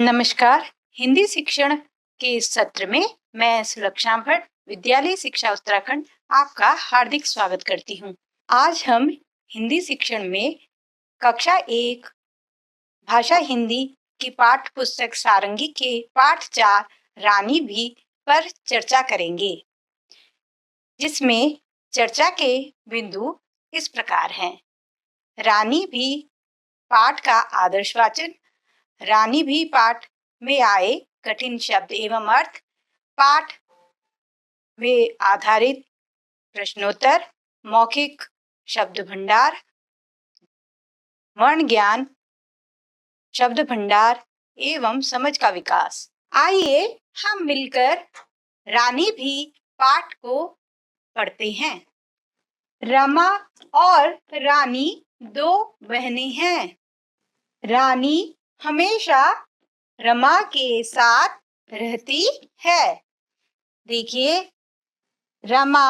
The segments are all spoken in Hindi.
नमस्कार। हिंदी शिक्षण के इस सत्र में मैं सुलक्षा भट्ट, विद्यालय शिक्षा उत्तराखंड आपका हार्दिक स्वागत करती हूँ। आज हम हिंदी शिक्षण में कक्षा 1 भाषा हिंदी की पाठ्य पुस्तक सारंगी के पाठ 4 रानी भी पर चर्चा करेंगे, जिसमें चर्चा के बिंदु इस प्रकार हैं। रानी भी पाठ का आदर्श वाचन, रानी भी पाठ में आए कठिन शब्द एवं अर्थ, पाठ में आधारित प्रश्नोत्तर, मौखिक शब्द भंडार, वर्ण ज्ञान, शब्द भंडार एवं समझ का विकास। आइए हम मिलकर रानी भी पाठ को पढ़ते हैं। रमा और रानी दो बहनें हैं। रानी हमेशा रमा के साथ रहती है। देखिए, रमा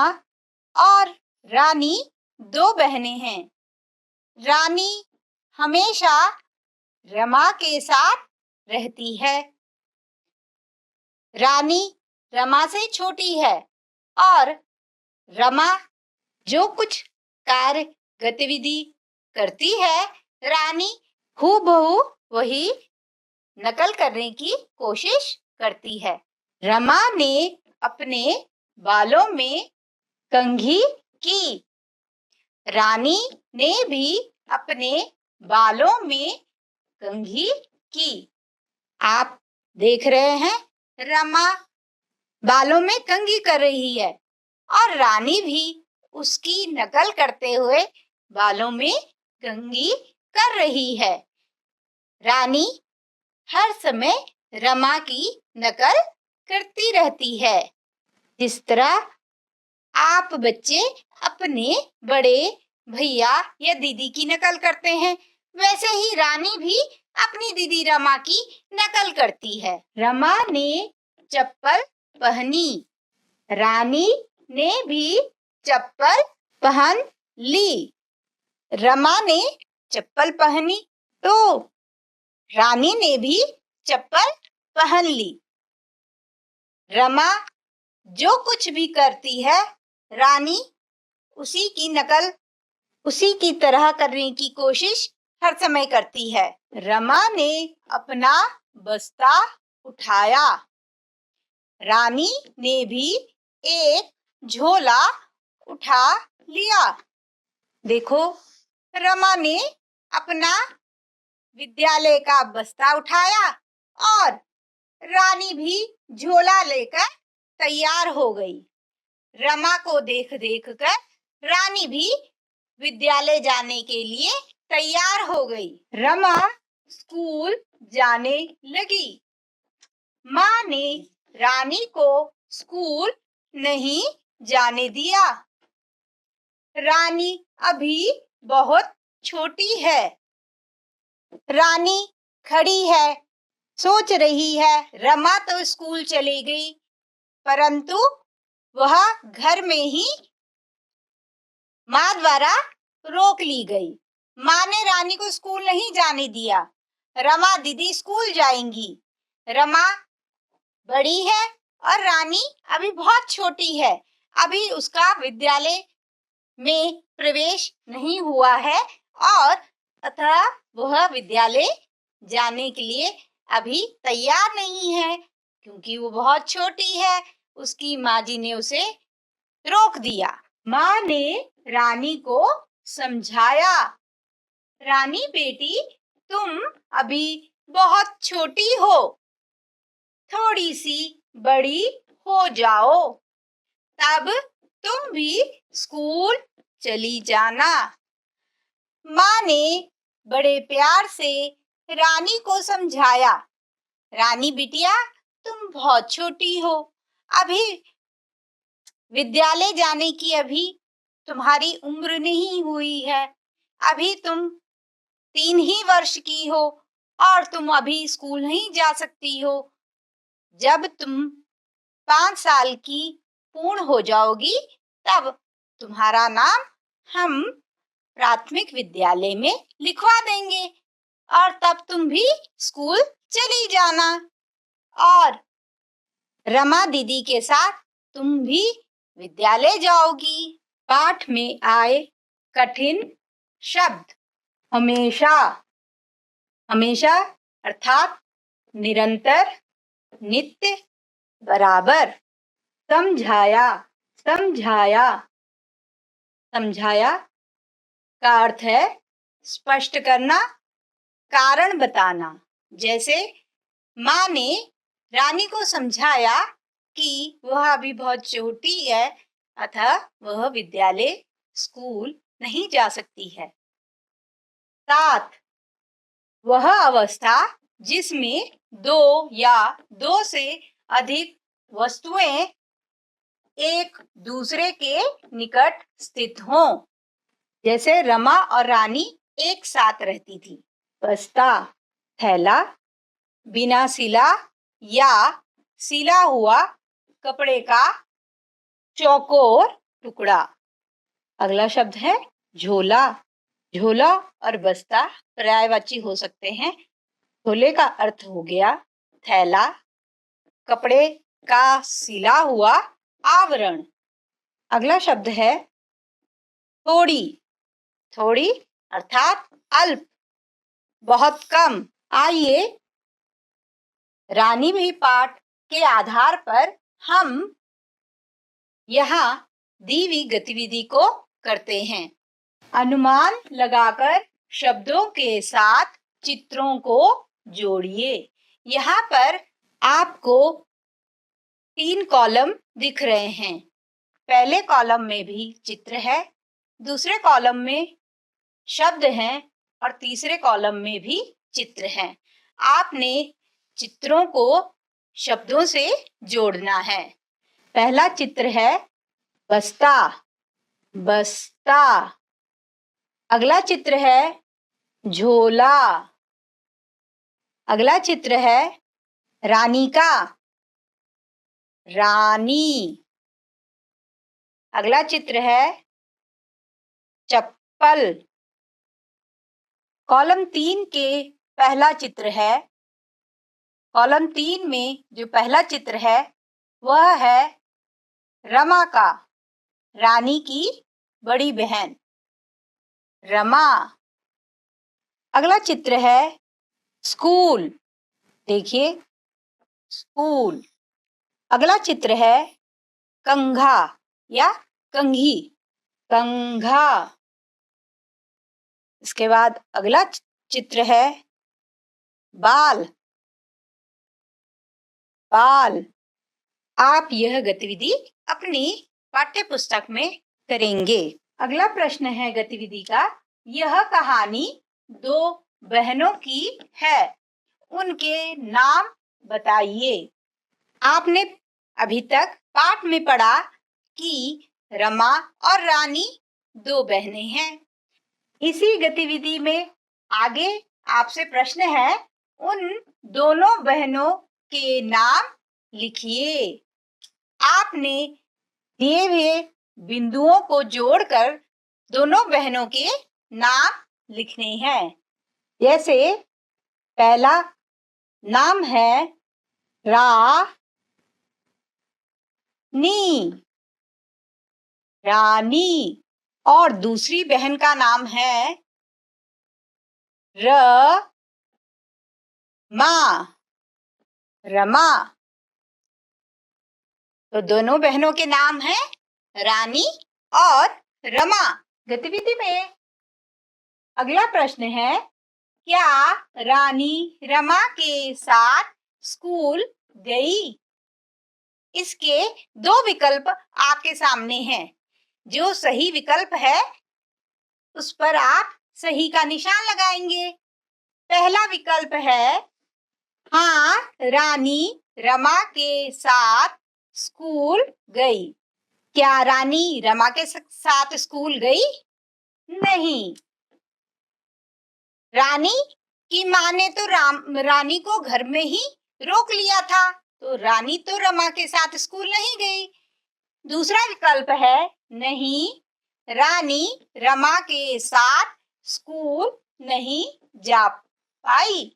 और रानी दो बहनें हैं। रानी हमेशा रमा के साथ रहती है। रानी रमा से छोटी है और रमा जो कुछ कार्य गतिविधि करती है, रानी हूबहू वही नकल करने की कोशिश करती है। रमा ने अपने बालों में कंघी की। रानी ने भी अपने बालों में कंघी की। आप देख रहे हैं, रमा बालों में कंघी कर रही है और रानी भी उसकी नकल करते हुए बालों में कंघी कर रही है। रानी हर समय रमा की नकल करती रहती है। जिस तरह आप बच्चे अपने बड़े भैया या दीदी की नकल करते हैं, वैसे ही रानी भी अपनी दीदी रमा की नकल करती है। रमा ने चप्पल पहनी। रानी ने भी चप्पल पहन ली। रमा ने चप्पल पहनी तो रानी ने भी चप्पल पहन ली। रमा जो कुछ भी करती है, रानी उसी की नकल, उसी की तरह करने की कोशिश हर समय करती है। रमा ने अपना बस्ता उठाया। रानी ने भी एक झोला उठा लिया। देखो, रमा ने अपना विद्यालय का बस्ता उठाया और रानी भी झोला लेकर तैयार हो गई। रमा को देख देख कर रानी भी विद्यालय जाने के लिए तैयार हो गई। रमा स्कूल जाने लगी। माँ ने रानी को स्कूल नहीं जाने दिया। रानी अभी बहुत छोटी है। रानी खड़ी है, सोच रही है। रमा तो स्कूल चली गई, परंतु वह घर में ही माँ द्वारा रोक ली गई। माँ ने रानी को स्कूल नहीं जाने दिया। रमा दीदी स्कूल जाएंगी। रमा बड़ी है और रानी अभी बहुत छोटी है। अभी उसका विद्यालय में प्रवेश नहीं हुआ है और अतः वह विद्यालय जाने के लिए अभी तैयार नहीं है, क्योंकि वो बहुत छोटी है। उसकी माँ जी ने उसे रोक दिया। माँ ने रानी को समझाया, रानी बेटी, तुम अभी बहुत छोटी हो, थोड़ी सी बड़ी हो जाओ, तब तुम भी स्कूल चली जाना। माँ ने बड़े प्यार से रानी को समझाया, रानी बिटिया, तुम बहुत छोटी हो, अभी विद्यालय जाने की अभी तुम्हारी उम्र नहीं हुई है। अभी तुम 3 ही वर्ष की हो और तुम अभी स्कूल नहीं जा सकती हो। जब तुम 5 साल की पूर्ण हो जाओगी, तब तुम्हारा नाम हम प्राथमिक विद्यालय में लिखवा देंगे और तब तुम भी स्कूल चली जाना और रमा दीदी के साथ तुम भी विद्यालय जाओगी। पाठ में आए कठिन शब्द। हमेशा, हमेशा अर्थात निरंतर, नित्य, बराबर। समझाया, समझाया, समझाया का अर्थ है स्पष्ट करना, कारण बताना। जैसे माँ ने रानी को समझाया कि वह अभी बहुत छोटी है, अतः वह विद्यालय, स्कूल नहीं जा सकती है। 7, वह अवस्था जिसमें दो या दो से अधिक वस्तुएं एक दूसरे के निकट स्थित हों। जैसे रमा और रानी एक साथ रहती थी। बस्ता, थैला, बिना सिला या सिला हुआ कपड़े का चौकोर टुकड़ा। अगला शब्द है झोला। झोला और बस्ता पर्यायवाची हो सकते हैं। झोले का अर्थ हो गया थैला, कपड़े का सिला हुआ आवरण। अगला शब्द है थोड़ी। थोड़ी अर्थात अल्प, बहुत कम। आइए रानी भी पाठ के आधार पर हम यहाँ दी हुई गतिविधि को करते हैं। अनुमान लगाकर शब्दों के साथ चित्रों को जोड़िए। यहाँ पर आपको 3 कॉलम दिख रहे हैं। पहले कॉलम में भी चित्र है, दूसरे कॉलम में शब्द हैं और तीसरे कॉलम में भी चित्र हैं। आपने चित्रों को शब्दों से जोड़ना है। पहला चित्र है बस्ता, बस्ता। अगला चित्र है झोला। अगला चित्र है रानी का, रानी। अगला चित्र है चप्पल। कॉलम 3 के पहला चित्र है। कॉलम 3 में जो पहला चित्र है वह है रमा का, रानी की बड़ी बहन रमा। अगला चित्र है स्कूल। देखिए स्कूल। अगला चित्र है कंघा या कंघी, कंघा। इसके बाद अगला चित्र है बाल, बाल। आप यह गतिविधि अपनी पाठ्य पुस्तक में करेंगे। अगला प्रश्न है गतिविधि का, यह कहानी 2 बहनों की है, उनके नाम बताइए। आपने अभी तक पाठ में पढ़ा कि रमा और रानी 2 बहनें हैं। इसी गतिविधि में आगे आपसे प्रश्न है, उन दोनों बहनों के नाम लिखिए। आपने दिए हुए बिंदुओं को जोड़कर दोनों बहनों के नाम लिखने हैं। जैसे पहला नाम है रानी, रानी। और दूसरी बहन का नाम है रमा, रमा। तो दोनों बहनों के नाम हैं रानी और रमा। गतिविधि में अगला प्रश्न है, क्या रानी रमा के साथ स्कूल गई? इसके 2 विकल्प आपके सामने हैं। जो सही विकल्प है उस पर आप सही का निशान लगाएंगे। पहला विकल्प है हाँ, रानी रमा के साथ स्कूल गई। क्या रानी रमा के साथ स्कूल गई? नहीं। रानी की माँ ने तो रानी को घर में ही रोक लिया था, तो रानी तो रमा के साथ स्कूल नहीं गई। दूसरा विकल्प है नहीं, रानी रमा के साथ स्कूल नहीं जा पाई।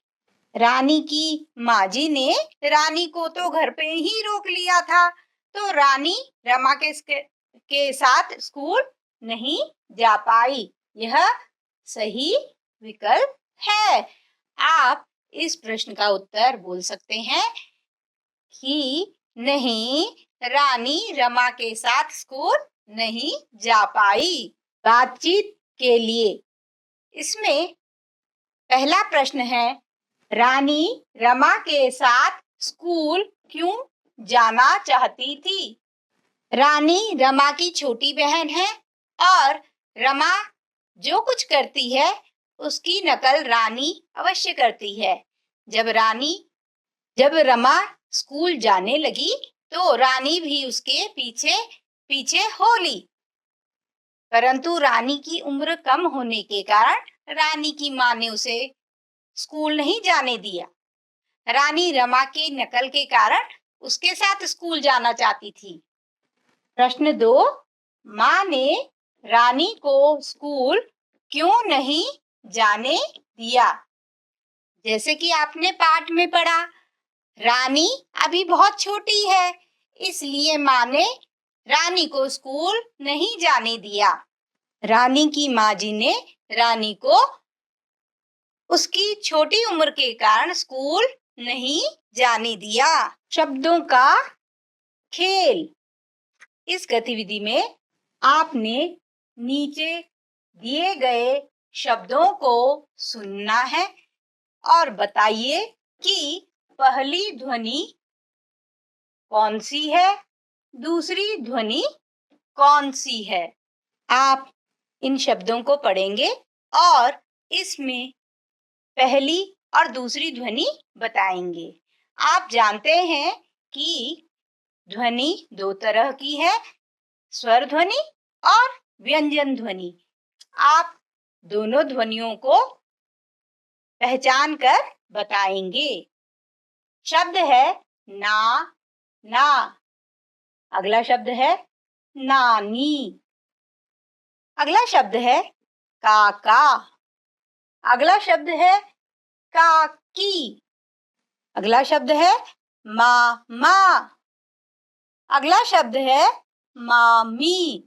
रानी की माँ जी ने रानी को तो घर पे ही रोक लिया था, तो रानी रमा के साथ स्कूल नहीं जा पाई। यह सही विकल्प है। आप इस प्रश्न का उत्तर बोल सकते हैं कि नहीं, रानी रमा के साथ स्कूल नहीं जा पाई। बातचीत के लिए इसमें पहला प्रश्न है, रानी रमा के साथ स्कूल क्यों जाना चाहती थी? रानी रमा की छोटी बहन है और रमा जो कुछ करती है उसकी नकल रानी अवश्य करती है। जब रमा स्कूल जाने लगी तो रानी भी उसके पीछे पीछे हो ली, परंतु रानी की उम्र कम होने के कारण रानी की माँ ने उसे स्कूल नहीं जाने दिया। रानी रमा के नकल के कारण उसके साथ स्कूल जाना चाहती थी। प्रश्न 2, माँ ने रानी को स्कूल क्यों नहीं जाने दिया? जैसे कि आपने पाठ में पढ़ा, रानी अभी बहुत छोटी है, इसलिए माँ ने रानी को स्कूल नहीं जाने दिया। रानी की माँ जी ने रानी को उसकी छोटी उम्र के कारण स्कूल नहीं जाने दिया। शब्दों का खेल। इस गतिविधि में आपने नीचे दिए गए शब्दों को सुनना है और बताइए कि पहली ध्वनि कौन सी है, दूसरी ध्वनि कौन सी है। आप इन शब्दों को पढ़ेंगे और इसमें पहली और दूसरी ध्वनि बताएंगे। आप जानते हैं कि ध्वनि दो तरह की है, स्वर ध्वनि और व्यंजन ध्वनि। आप दोनों ध्वनियों को पहचान कर बताएंगे। शब्द है ना, ना। अगला शब्द है नानी। अगला शब्द है काका। अगला शब्द है काकी। अगला शब्द है मामा। अगला शब्द है मामी।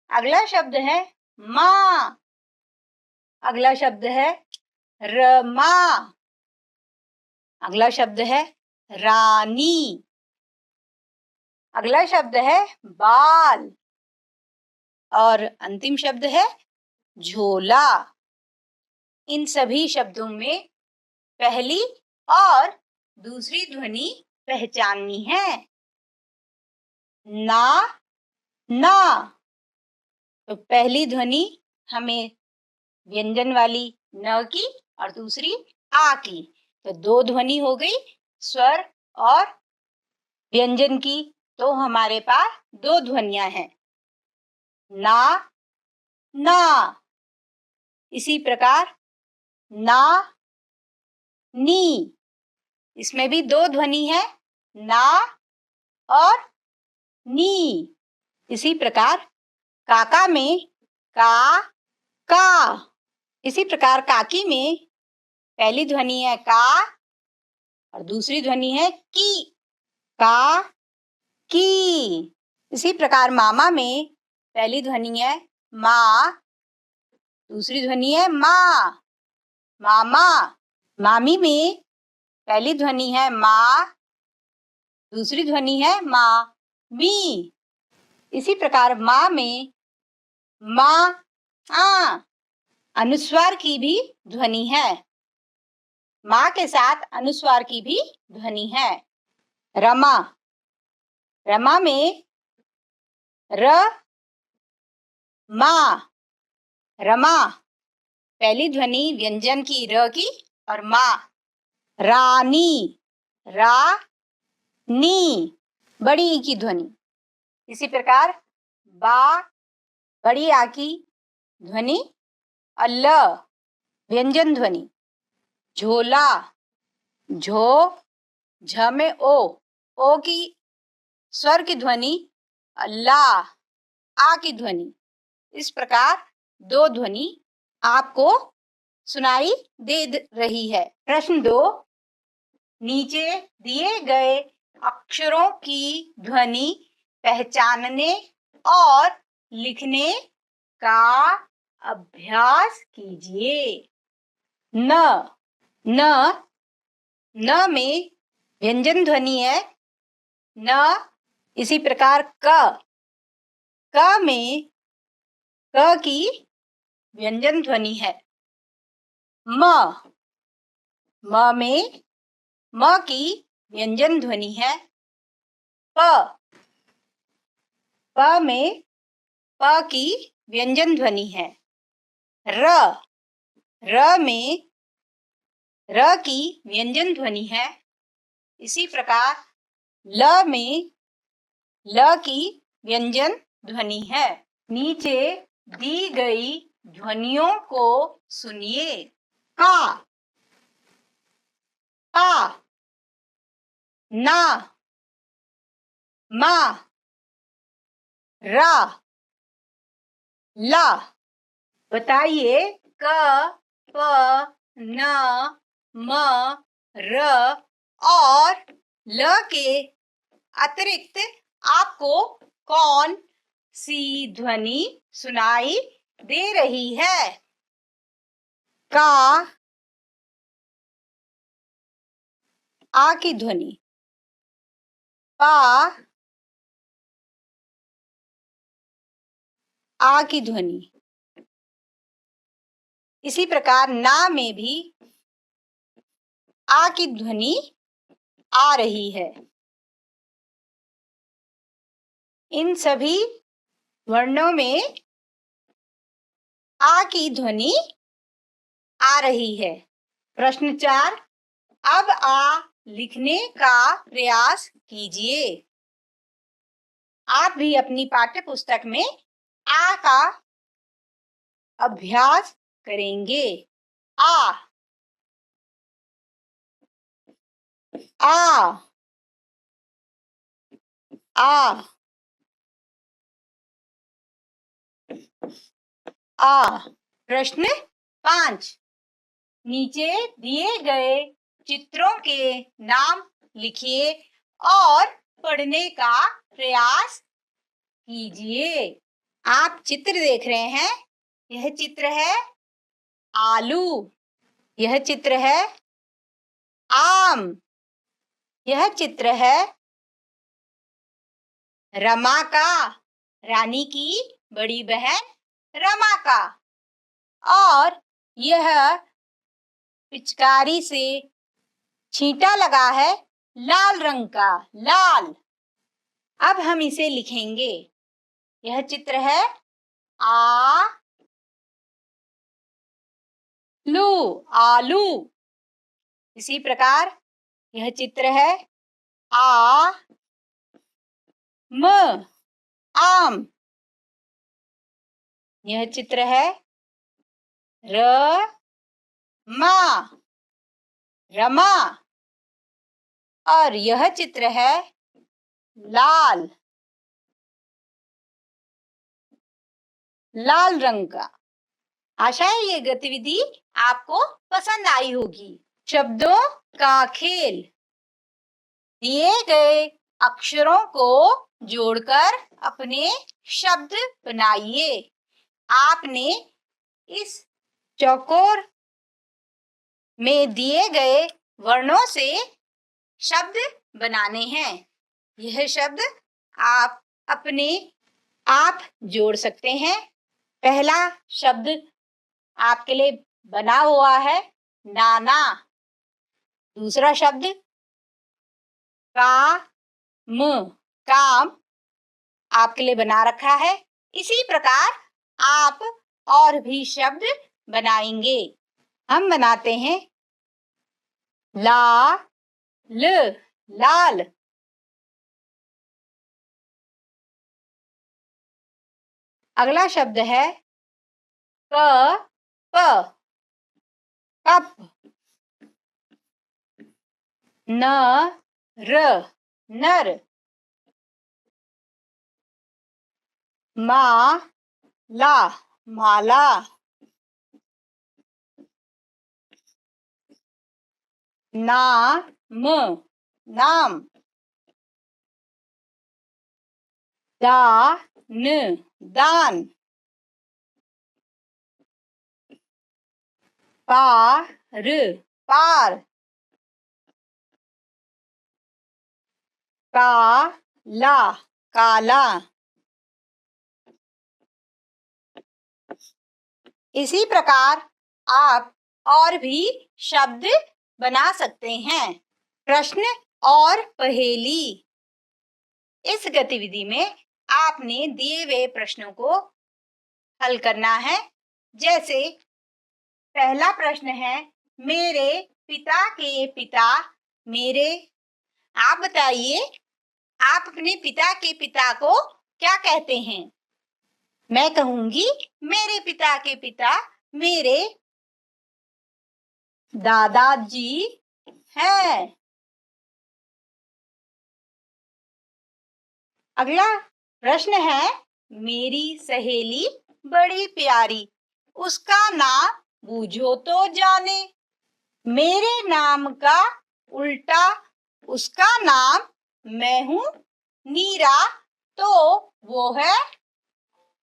अगला शब्द है माँ। अगला शब्द है रमा। अगला शब्द है रानी। अगला शब्द है बाल और अंतिम शब्द है झोला। इन सभी शब्दों में पहली और दूसरी ध्वनि पहचाननी है। ना, ना। तो पहली ध्वनि हमें व्यंजन वाली न की और दूसरी आ की, तो दो ध्वनि हो गई स्वर और व्यंजन की। तो हमारे पास दो ध्वनियां हैं, ना, ना। इसी प्रकार ना, नी, इसमें भी दो ध्वनि है, ना और नी। इसी प्रकार काका में का, का। इसी प्रकार काकी में पहली ध्वनि है का और दूसरी ध्वनि है की, का, की। इसी प्रकार मामा में पहली ध्वनि है मा, दूसरी ध्वनि है मा, मामा। मामी में पहली ध्वनि है मा, दूसरी ध्वनि है मा, मी। इसी प्रकार माँ में मा, आ। अनुस्वार की भी ध्वनि है, माँ के साथ अनुस्वार की भी ध्वनि है। रमा, रमा में र, मा, रमा। पहली ध्वनि व्यंजन की र की और मा। रानी, रा, नी, बड़ी ई की ध्वनि। इसी प्रकार बा, बड़ी आ की ध्वनि और ल, व्यंजन ध्वनि। झोला, झो, झ में ओ की स्वर की ध्वनि और ला, आ की ध्वनि। इस प्रकार दो ध्वनि आपको सुनाई दे रही है। प्रश्न 2, नीचे दिए गए अक्षरों की ध्वनि पहचानने और लिखने का अभ्यास कीजिए। न, न, न में व्यंजन ध्वनि है न। इसी प्रकार क में क की व्यंजन ध्वनि है। म में म की व्यंजन ध्वनि है। प में प की व्यंजन ध्वनि है। र में र की व्यंजन ध्वनि है। इसी प्रकार ल में ल की व्यंजन ध्वनि है। नीचे दी गई ध्वनियों को सुनिए। का, ना, मा, रा, ला। बताइए क, प, न, म, र और ल के अतिरिक्त आपको कौन सी ध्वनि सुनाई दे रही है? का, आ की ध्वनि। पा, आ की ध्वनि। इसी प्रकार ना में भी आ की ध्वनि आ रही है। इन सभी वर्णों में आ की ध्वनि आ रही है। प्रश्न 4, अब आ लिखने का प्रयास कीजिए। आप भी अपनी पाठ्य पुस्तक में आ का अभ्यास करेंगे। आ, आ, आ, आ। प्रश्न 5, नीचे दिए गए चित्रों के नाम लिखिए और पढ़ने का प्रयास कीजिए। आप चित्र देख रहे हैं। यह चित्र है आलू, यह चित्र है आम, यह चित्र है रमा का, रानी की बड़ी बहन रमा का। और यह पिचकारी से छींटा लगा है लाल रंग का, लाल। अब हम इसे लिखेंगे। यह चित्र है लू, आलू। इसी प्रकार यह चित्र है म, आम। यह चित्र है रमा, रमा। और यह चित्र है लाल, लाल रंग का। आशा है ये गतिविधि आपको पसंद आई होगी। शब्दों का खेल। दिए गए अक्षरों को जोड़कर अपने शब्द बनाइए। आपने इस चौकोर में दिए गए वर्णों से शब्द बनाने हैं। यह शब्द आप अपने आप जोड़ सकते हैं। पहला शब्द आपके लिए बना हुआ है नाना। दूसरा शब्द काम आपके लिए बना रखा है। इसी प्रकार आप और भी शब्द बनाएंगे। हम बनाते हैं लाल। अगला शब्द है कप, नर, माला, माला। नाम, नाम। दान, दान। पार, पार। काला, काला। इसी प्रकार आप और भी शब्द बना सकते हैं। प्रश्न और पहेली। इस गतिविधि में आपने दिए हुए प्रश्नों को हल करना है। जैसे पहला प्रश्न है, मेरे पिता के पिता मेरे। आप बताइए, आप अपने पिता के पिता को क्या कहते हैं? मैं कहूंगी, मेरे पिता के पिता मेरे दादाजी हैं। अगला प्रश्न है, मेरी सहेली बड़ी प्यारी, उसका नाम बूझो तो जाने। मेरे नाम का उल्टा उसका नाम, मैं हूँ नीरा, तो वो है,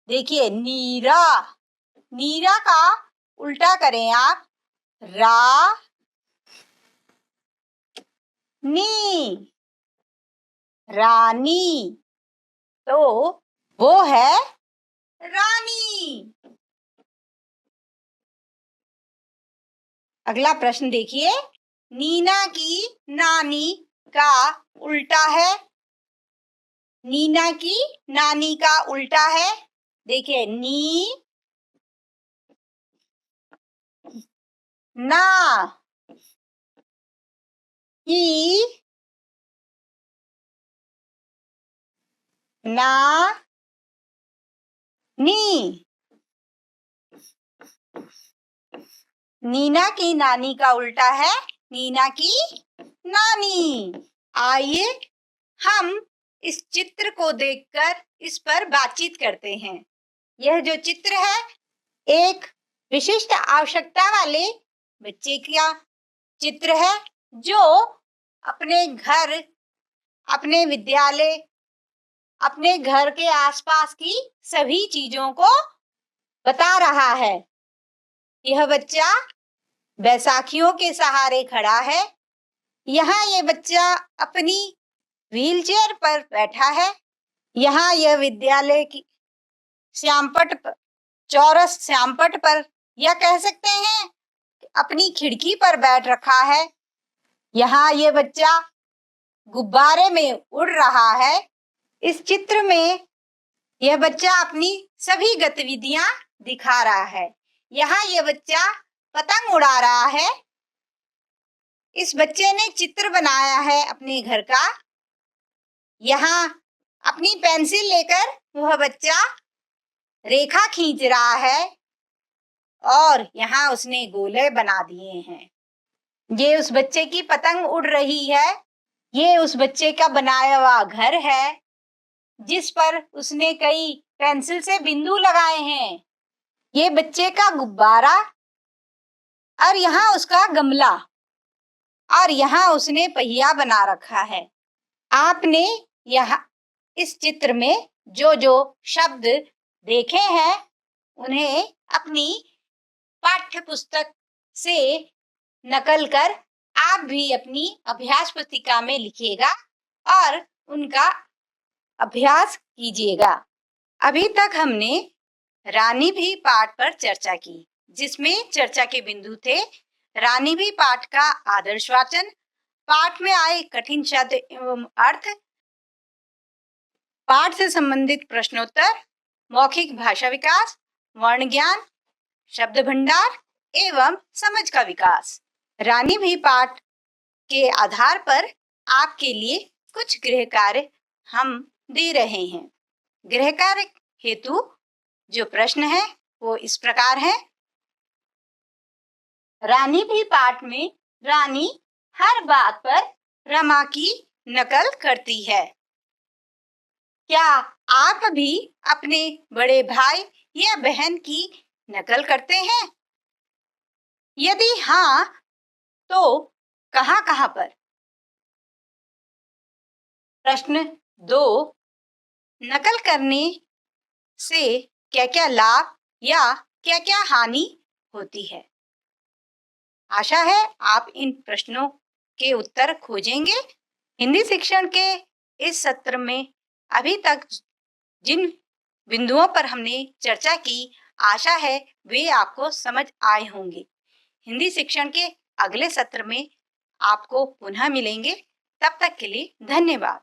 देखिए नीरा। नीरा का उल्टा करें आप, रा नी, रानी, तो वो है रानी। अगला प्रश्न देखिए, नीना की नानी का उल्टा है। नीना की नानी का उल्टा है, देखिए नी ना, ई ना नी। नीना की नानी का उल्टा है नीना की नानी। आइए हम इस चित्र को देखकर इस पर बातचीत करते हैं। यह जो चित्र है, एक विशिष्ट आवश्यकता वाले बच्चे का चित्र है, जो अपने घर, अपने विद्यालय, अपने घर के आसपास की सभी चीजों को बता रहा है। यह बच्चा बैसाखियों के सहारे खड़ा है। यहाँ ये बच्चा अपनी व्हीलचेयर पर बैठा है। यहाँ यह विद्यालय की श्यामपट्ट पर, चौरस श्यामपट्ट पर, या कह सकते हैं अपनी खिड़की पर बैठ रखा है। यहाँ ये बच्चा गुब्बारे में उड़ रहा है। इस चित्र में यह बच्चा अपनी सभी गतिविधियां दिखा रहा है। यहाँ यह बच्चा पतंग उड़ा रहा है। इस बच्चे ने चित्र बनाया है अपने घर का। यहाँ अपनी पेंसिल लेकर वह बच्चा रेखा खींच रहा है और यहाँ उसने गोले बना दिए हैं। ये उस बच्चे की पतंग उड़ रही है। ये उस बच्चे का बनाया हुआ घर है, जिस पर उसने कई पेंसिल से बिंदु लगाए हैं। ये बच्चे का गुब्बारा, और यहाँ उसका गमला, और यहाँ उसने पहिया बना रखा है। आपने यहाँ इस चित्र में जो जो शब्द देखे हैं, उन्हें अपनी पाठ्य पुस्तक से नकल कर आप भी अपनी अभ्यास पुस्तिका में लिखिएगा और उनका अभ्यास कीजिएगा। अभी तक हमने रानी भी पाठ पर चर्चा की, जिसमें चर्चा के बिंदु थे रानी भी पाठ का आदर्श वाचन, पाठ में आए कठिन शब्द एवं अर्थ, पाठ से संबंधित प्रश्नोत्तर, मौखिक भाषा विकास, वर्ण ज्ञान, शब्द भंडार एवं समझ का विकास। रानी भी पाठ के आधार पर आपके लिए कुछ गृह कार्य हम दे रहे हैं। गृह कार्य हेतु जो प्रश्न है वो इस प्रकार है। रानी भी पाठ में रानी हर बात पर रमा की नकल करती है। क्या आप भी अपने बड़े भाई या बहन की नकल करते हैं? यदि हाँ, तो कहाँ कहाँ पर? प्रश्न 2, नकल करने से क्या क्या लाभ या क्या क्या हानि होती है? आशा है आप इन प्रश्नों के उत्तर खोजेंगे। हिंदी शिक्षण के इस सत्र में अभी तक जिन बिंदुओं पर हमने चर्चा की, आशा है वे आपको समझ आए होंगे। हिंदी शिक्षण के अगले सत्र में आपको पुनः मिलेंगे। तब तक के लिए धन्यवाद।